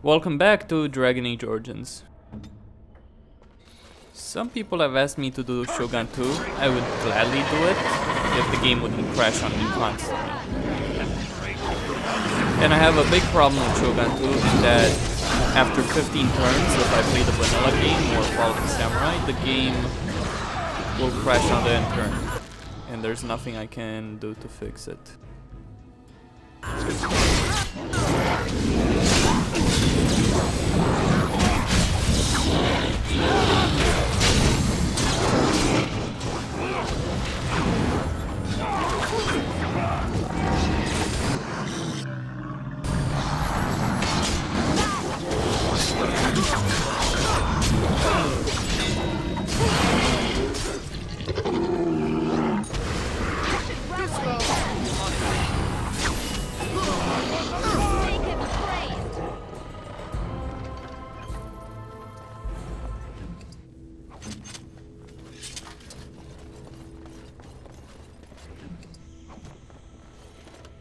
Welcome back to Dragon Age Origins. Some people have asked me to do Shogun 2. I would gladly do it if the game wouldn't crash on me constantly. And I have a big problem with Shogun 2 in that after 15 turns, if I play the vanilla game or Falcon Samurai, the game will crash on the end turn. And there's nothing I can do to fix it.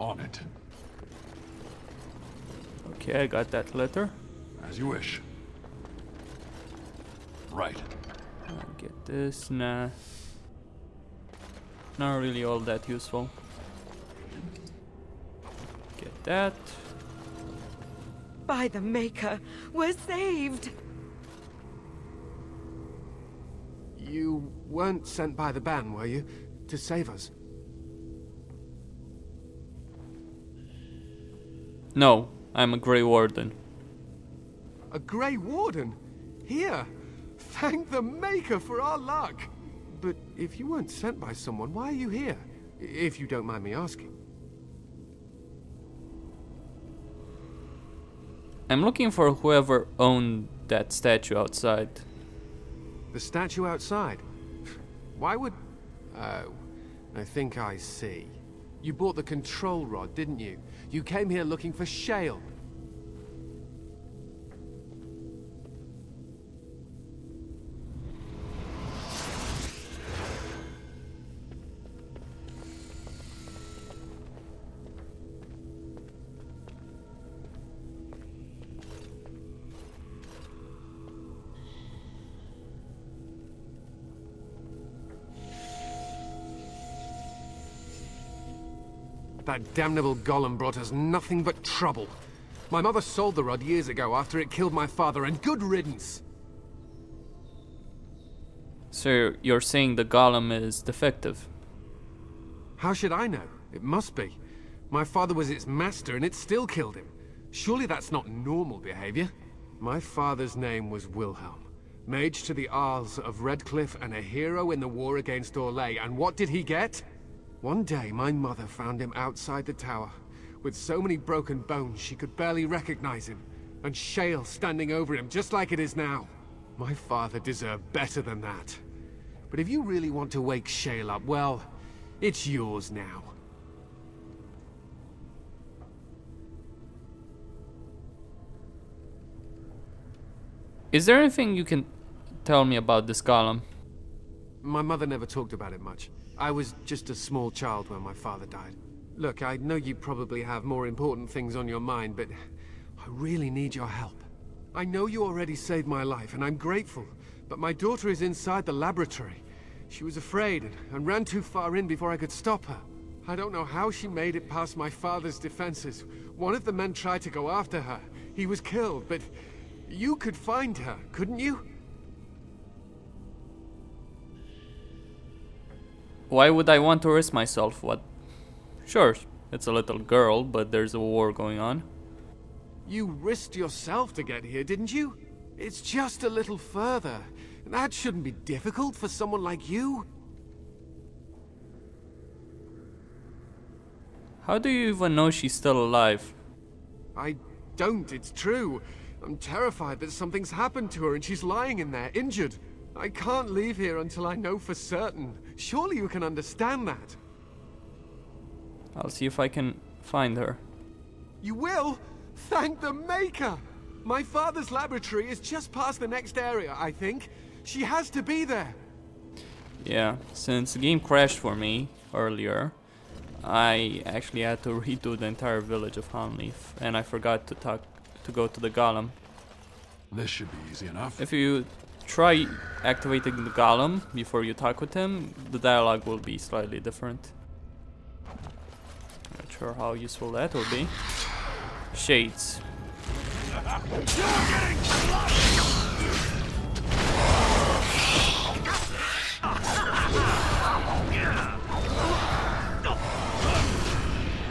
On it. Okay, I got that letter. As you wish. Right. I'll get this. Nah. Not really all that useful. Get that. By the Maker, we're saved! You weren't sent by the ban, were you? To save us? No, I'm a Grey Warden. A Grey Warden? Here! Thank the Maker for our luck! But if you weren't sent by someone, why are you here? If you don't mind me asking. I'm looking for whoever owned that statue outside. The statue outside? Why would... Oh, I think I see. You bought the control rod, didn't you? You came here looking for Shale. That damnable golem brought us nothing but trouble. My mother sold the rod years ago after it killed my father, and good riddance. So you're saying the golem is defective? How should I know? It must be. My father was its master, and it still killed him. Surely that's not normal behavior. My father's name was Wilhelm, mage to the Arls of Redcliffe and a hero in the war against Orlais, and what did he get? One day, my mother found him outside the tower, with so many broken bones she could barely recognize him, and Shale standing over him just like it is now. My father deserved better than that. But if you really want to wake Shale up, well, it's yours now. Is there anything you can tell me about this golem? My mother never talked about it much. I was just a small child when my father died. Look, I know you probably have more important things on your mind, but I really need your help. I know you already saved my life, and I'm grateful, but my daughter is inside the laboratory. She was afraid and ran too far in before I could stop her. I don't know how she made it past my father's defenses. One of the men tried to go after her. He was killed, but you could find her, couldn't you? Why would I want to risk myself? What? Sure, it's a little girl, but there's a war going on. You risked yourself to get here, didn't you? It's just a little further. That shouldn't be difficult for someone like you. How do you even know she's still alive? I don't, it's true. I'm terrified that something's happened to her and she's lying in there, injured. I can't leave here until I know for certain. Surely you can understand that. I'll see if I can find her. You will? Thank the Maker! My father's laboratory is just past the next area, I think. She has to be there. Yeah, since the game crashed for me earlier, I actually had to redo the entire village of Houndleaf, and I forgot to talk to go to the golem. This should be easy enough. If you try activating the golem before you talk with him, the dialogue will be slightly different. Not sure how useful that will be. Shades.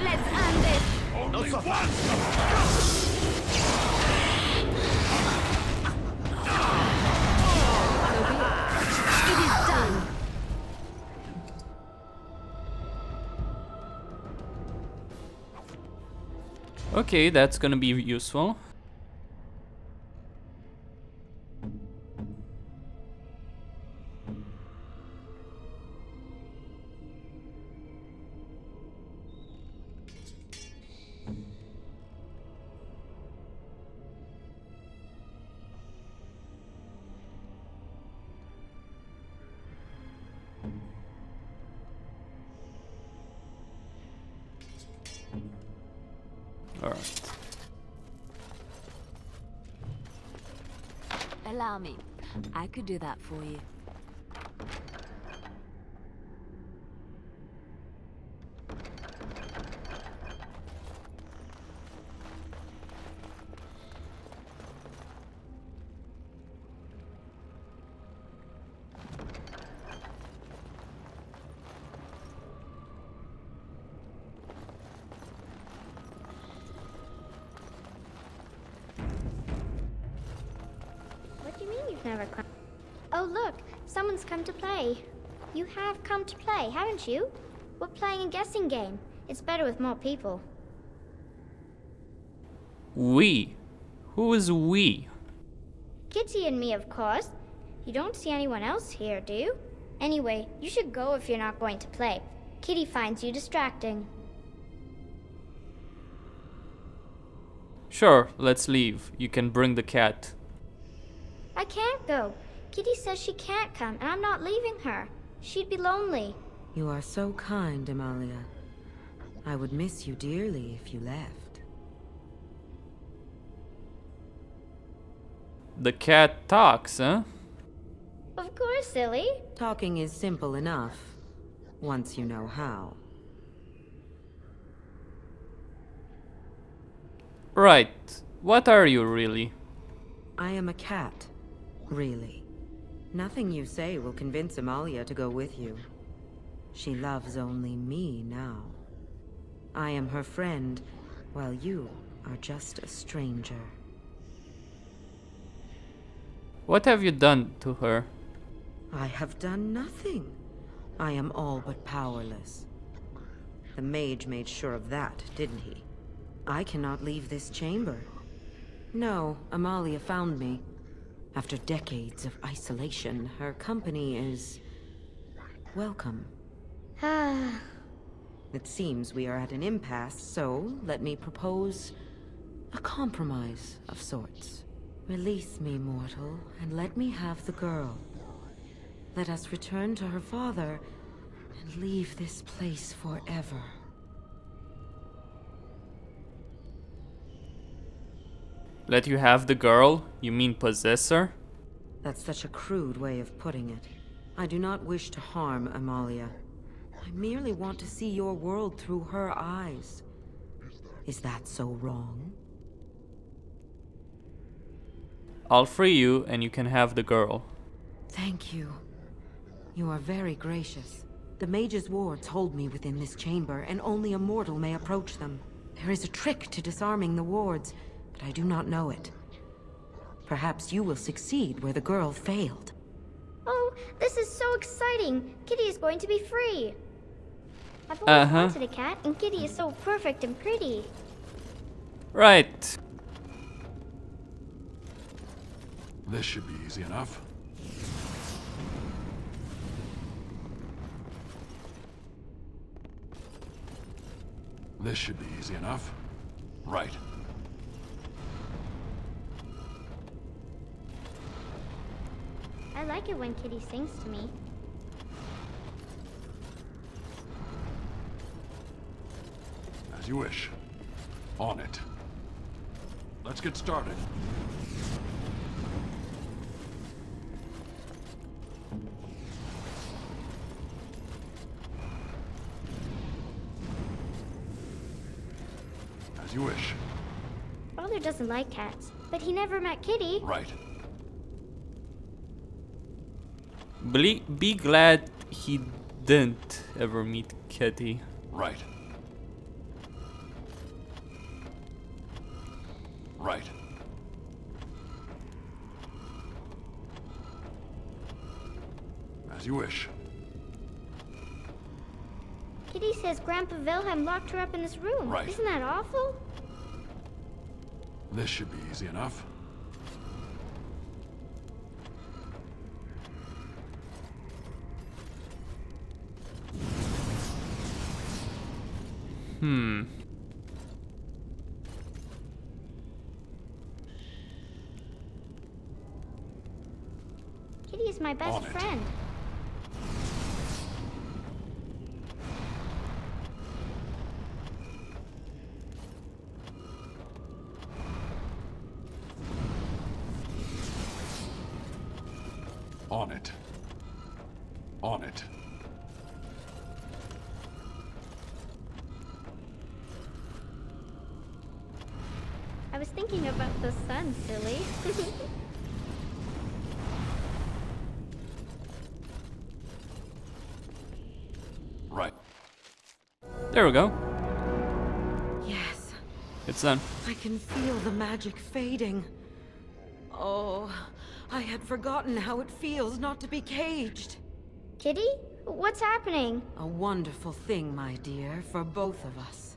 Let's end this. Only one! It is done. Okay, that's gonna be useful. Alright. Allow me. I could do that for you. What do you mean you've never come? Oh, look, someone's come to play. You have come to play, haven't you? We're playing a guessing game. It's better with more people. We? Who is we? Kitty and me, of course. You don't see anyone else here, do you? Anyway, you should go if you're not going to play. Kitty finds you distracting. Sure, let's leave. You can bring the cat. I can't go. Kitty says she can't come, and I'm not leaving her. She'd be lonely. You are so kind, Amalia. I would miss you dearly if you left. The cat talks, huh? Of course, silly. Talking is simple enough, once you know how. Right. What are you really? I am a cat, really. Nothing you say will convince Amalia to go with you. She loves only me now. I am her friend, while you are just a stranger. What have you done to her? I have done nothing. I am all but powerless. The mage made sure of that, didn't he? I cannot leave this chamber. No, Amalia found me. After decades of isolation, her company is welcome. Ah, It seems we are at an impasse, so let me propose a compromise of sorts. Release me, mortal, and let me have the girl. Let us return to her father and leave this place forever. Let you have the girl? You mean possess her? That's such a crude way of putting it. I do not wish to harm Amalia. I merely want to see your world through her eyes. Is that so wrong? I'll free you and you can have the girl. Thank you. You are very gracious. The mage's wards hold me within this chamber, and only a mortal may approach them. There is a trick to disarming the wards, but I do not know it. Perhaps you will succeed where the girl failed. oh, this is so exciting. Kitty is going to be free. I've always wanted a cat, and Kitty is so perfect and pretty. Right. This should be easy enough. This should be easy enough. Right. I like it when Kitty sings to me. As you wish. On it. Let's get started. As you wish. Father doesn't like cats, but he never met Kitty. Right. Be glad he didn't ever meet Kitty. Right. Right. As you wish. Kitty says Grandpa Wilhelm locked her up in this room. Right. Isn't that awful? This should be easy enough. Kitty is my best On it. friend. On it. On it. I was thinking about the sun, silly. Right. There we go. Yes, It's done. I can feel the magic fading. Oh, I had forgotten how it feels not to be caged. Kitty? What's happening? A wonderful thing, my dear, for both of us.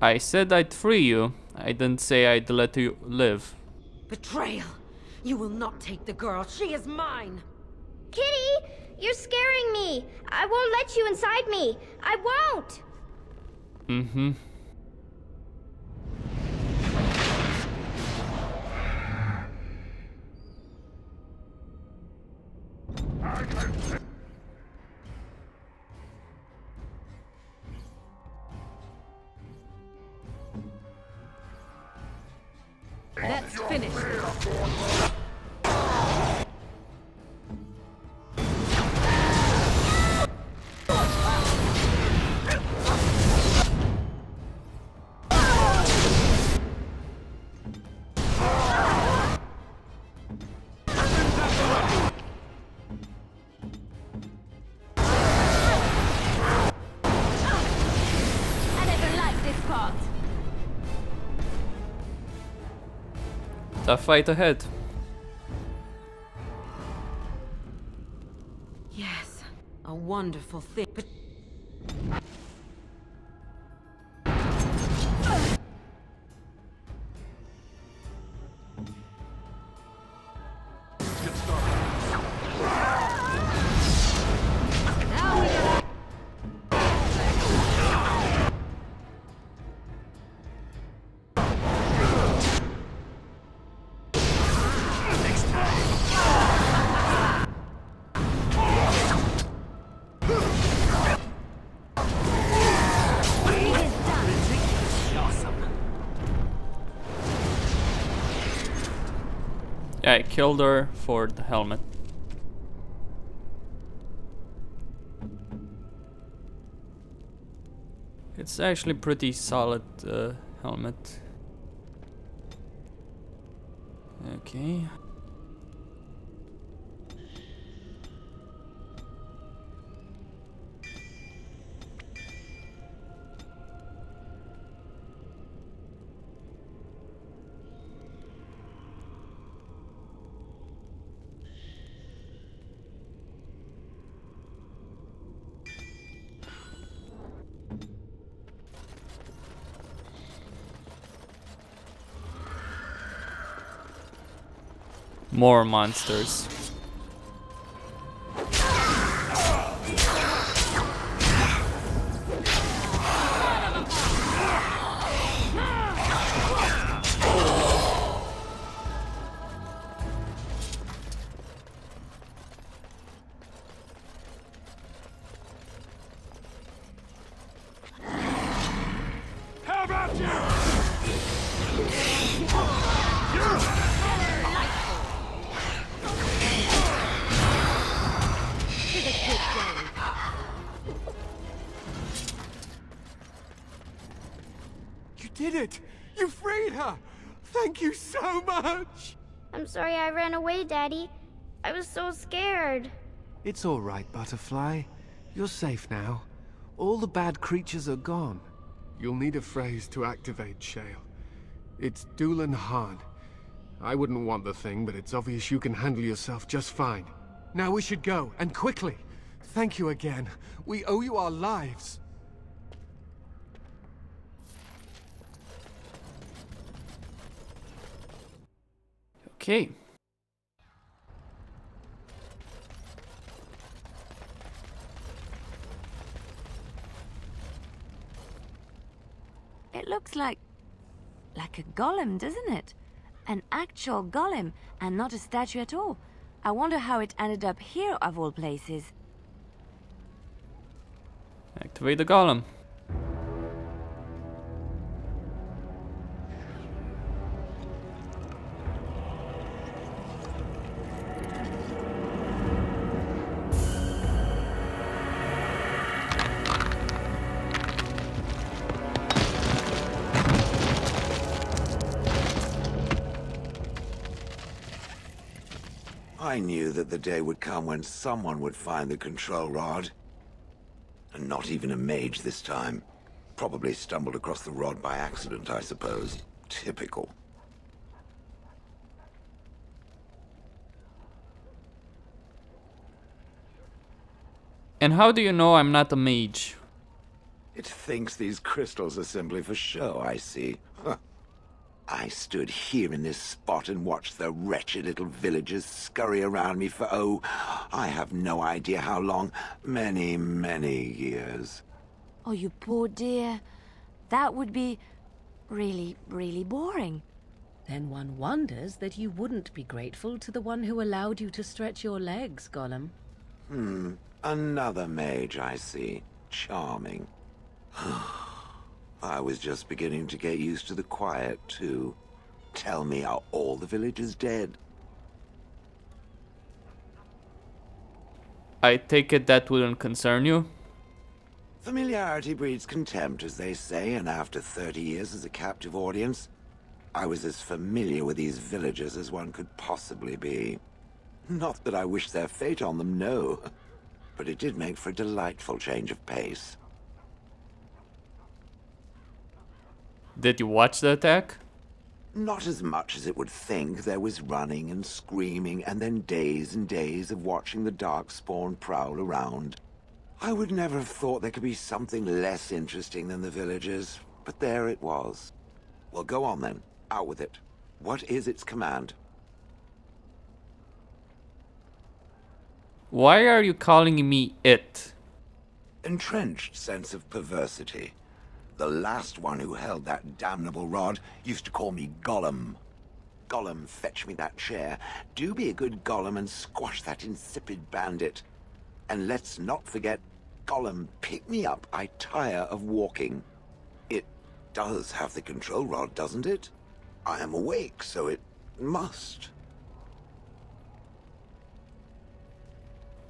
I said I'd free you. I didn't say I'd let you live. Betrayal! You will not take the girl. She is mine! Kitty! You're scaring me! I won't let you inside me! I won't! Mm-hmm. Let's finish this. I never liked this part. Tough fight ahead. Yes, a wonderful thing. But Let's get started. Yeah, I killed her for the helmet. It's actually pretty solid helmet. Okay. More monsters. did it! You freed her! Thank you so much! I'm sorry I ran away, Daddy. I was so scared. It's all right, Butterfly. You're safe now. All the bad creatures are gone. You'll need a phrase to activate Shale. It's Doolan Han. I wouldn't want the thing, but it's obvious you can handle yourself just fine. Now we should go, and quickly. Thank you again. We owe you our lives. Okay. It looks like a golem, doesn't it? An actual golem, and not a statue at all. I wonder how it ended up here, of all places. Activate the golem. I knew that the day would come when someone would find the control rod. And not even a mage this time. Probably stumbled across the rod by accident, I suppose. Typical. And how do you know I'm not a mage? It thinks these crystals are simply for show, I see. Huh. I stood here in this spot and watched the wretched little villagers scurry around me for, oh, I have no idea how long. Many, many years. Oh, you poor dear. That would be really, really boring. Then one wonders that you wouldn't be grateful to the one who allowed you to stretch your legs, Golem. Another mage, I see. Charming. I was just beginning to get used to the quiet, too. Tell me, are all the villagers dead? I take it that wouldn't concern you? Familiarity breeds contempt, as they say, and after 30 years as a captive audience, I was as familiar with these villagers as one could possibly be. Not that I wish their fate on them, no. But it did make for a delightful change of pace. Did you watch the attack? Not as much as it would think. There was running and screaming, and then days and days of watching the Darkspawn prowl around. I would never have thought there could be something less interesting than the villagers, but there it was. Well, go on then. Out with it. What is its command? Why are you calling me it? Entrenched sense of perversity. The last one who held that damnable rod used to call me Golem. Golem, fetch me that chair. Do be a good Golem and squash that insipid bandit. And let's not forget, Golem, pick me up. I tire of walking. It does have the control rod, doesn't it? I am awake, so it must.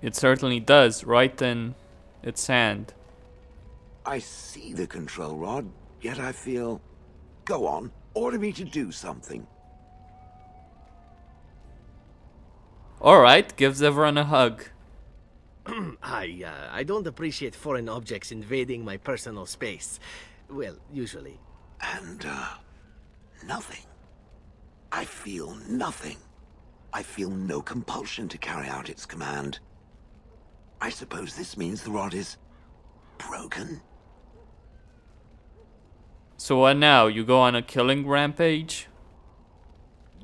It certainly does, right in its hand. I see the control rod, yet I feel... Go on, order me to do something. Alright, gives everyone a hug. I don't appreciate foreign objects invading my personal space. Well, usually. And, nothing. I feel nothing. I feel no compulsion to carry out its command. I suppose this means the rod is... broken? So what now? You go on a killing rampage?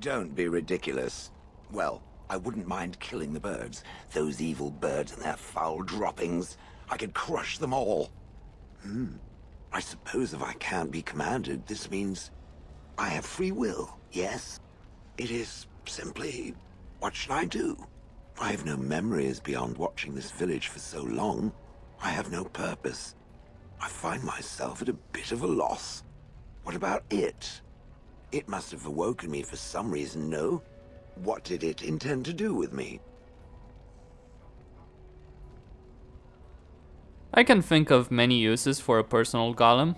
Don't be ridiculous. Well, I wouldn't mind killing the birds. Those evil birds and their foul droppings. I could crush them all. I suppose if I can't be commanded, this means I have free will, yes? It is simply, what should I do? I have no memories beyond watching this village for so long. I have no purpose. I find myself at a bit of a loss. What about it? It must have awoken me for some reason, no? What did it intend to do with me? I can think of many uses for a personal golem.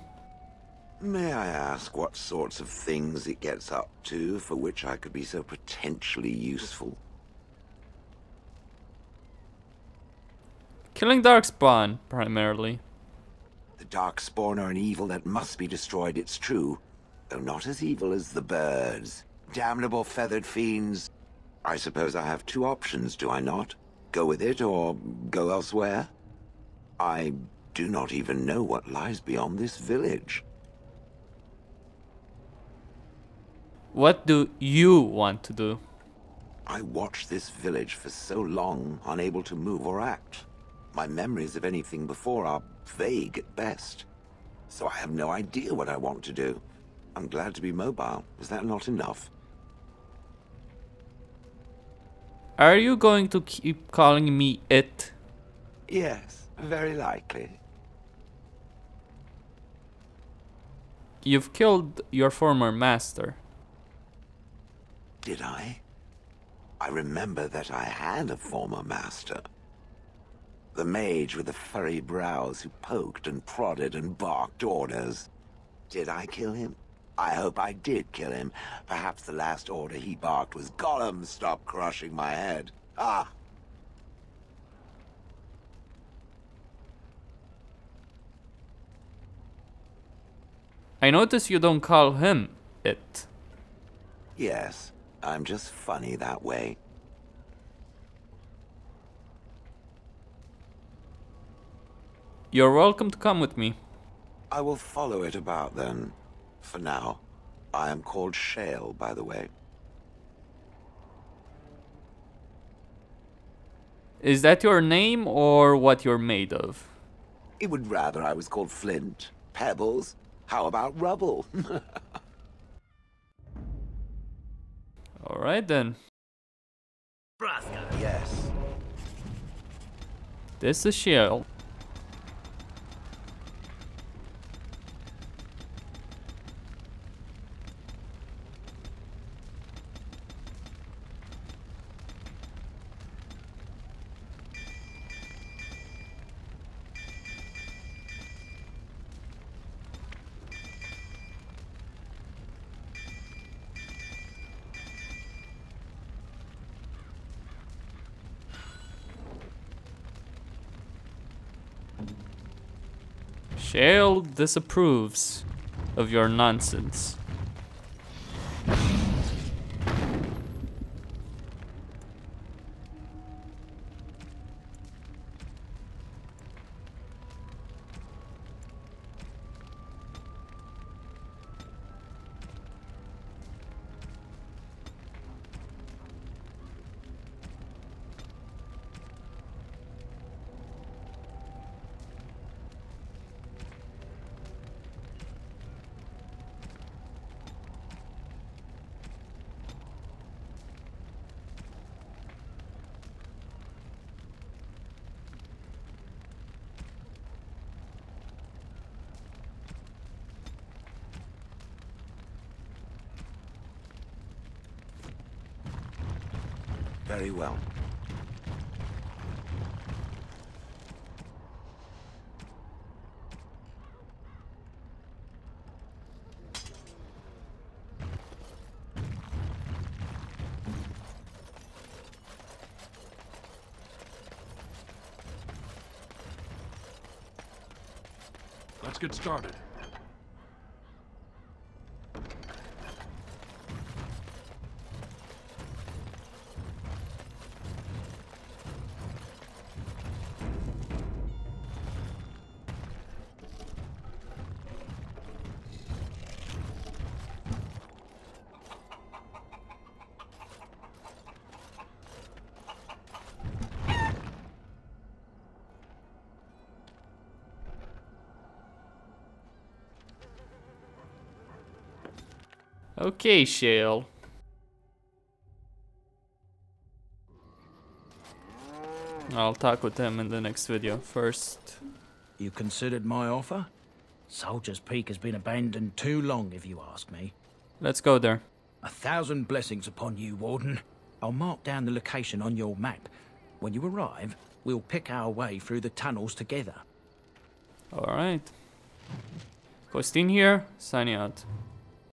May I ask what sorts of things it gets up to for which I could be so potentially useful? Killing Darkspawn, primarily. The Darkspawn are an evil that must be destroyed, it's true. Though not as evil as the birds. Damnable feathered fiends. I suppose I have two options, do I not? Go with it or go elsewhere? I do not even know what lies beyond this village. What do you want to do? I watched this village for so long, unable to move or act. My memories of anything before are vague at best. So I have no idea what I want to do. I'm glad to be mobile. Is that not enough? Are you going to keep calling me it? Yes, very likely. You've killed your former master. Did I? I remember that I had a former master. The mage with the furry brows who poked and prodded and barked orders. Did I kill him? I hope I did kill him. Perhaps the last order he barked was, "Golem, stop crushing my head." Ah! I notice you don't call him it. Yes, I'm just funny that way. You're welcome to come with me. I will follow it about then. For now. I am called Shale, by the way. Is that your name or what you're made of? It would rather I was called Flint. Pebbles. How about rubble? Alright then. Yes. This is Shale. Shale disapproves of your nonsense. Very well. Let's get started. Okay, Shale. I'll talk with him in the next video. First, You considered my offer? Soldier's Peak has been abandoned too long, if you ask me. let's go there. 1,000 blessings upon you, Warden. I'll mark down the location on your map. When you arrive, we'll pick our way through the tunnels together. Alright. Costin here, signing out.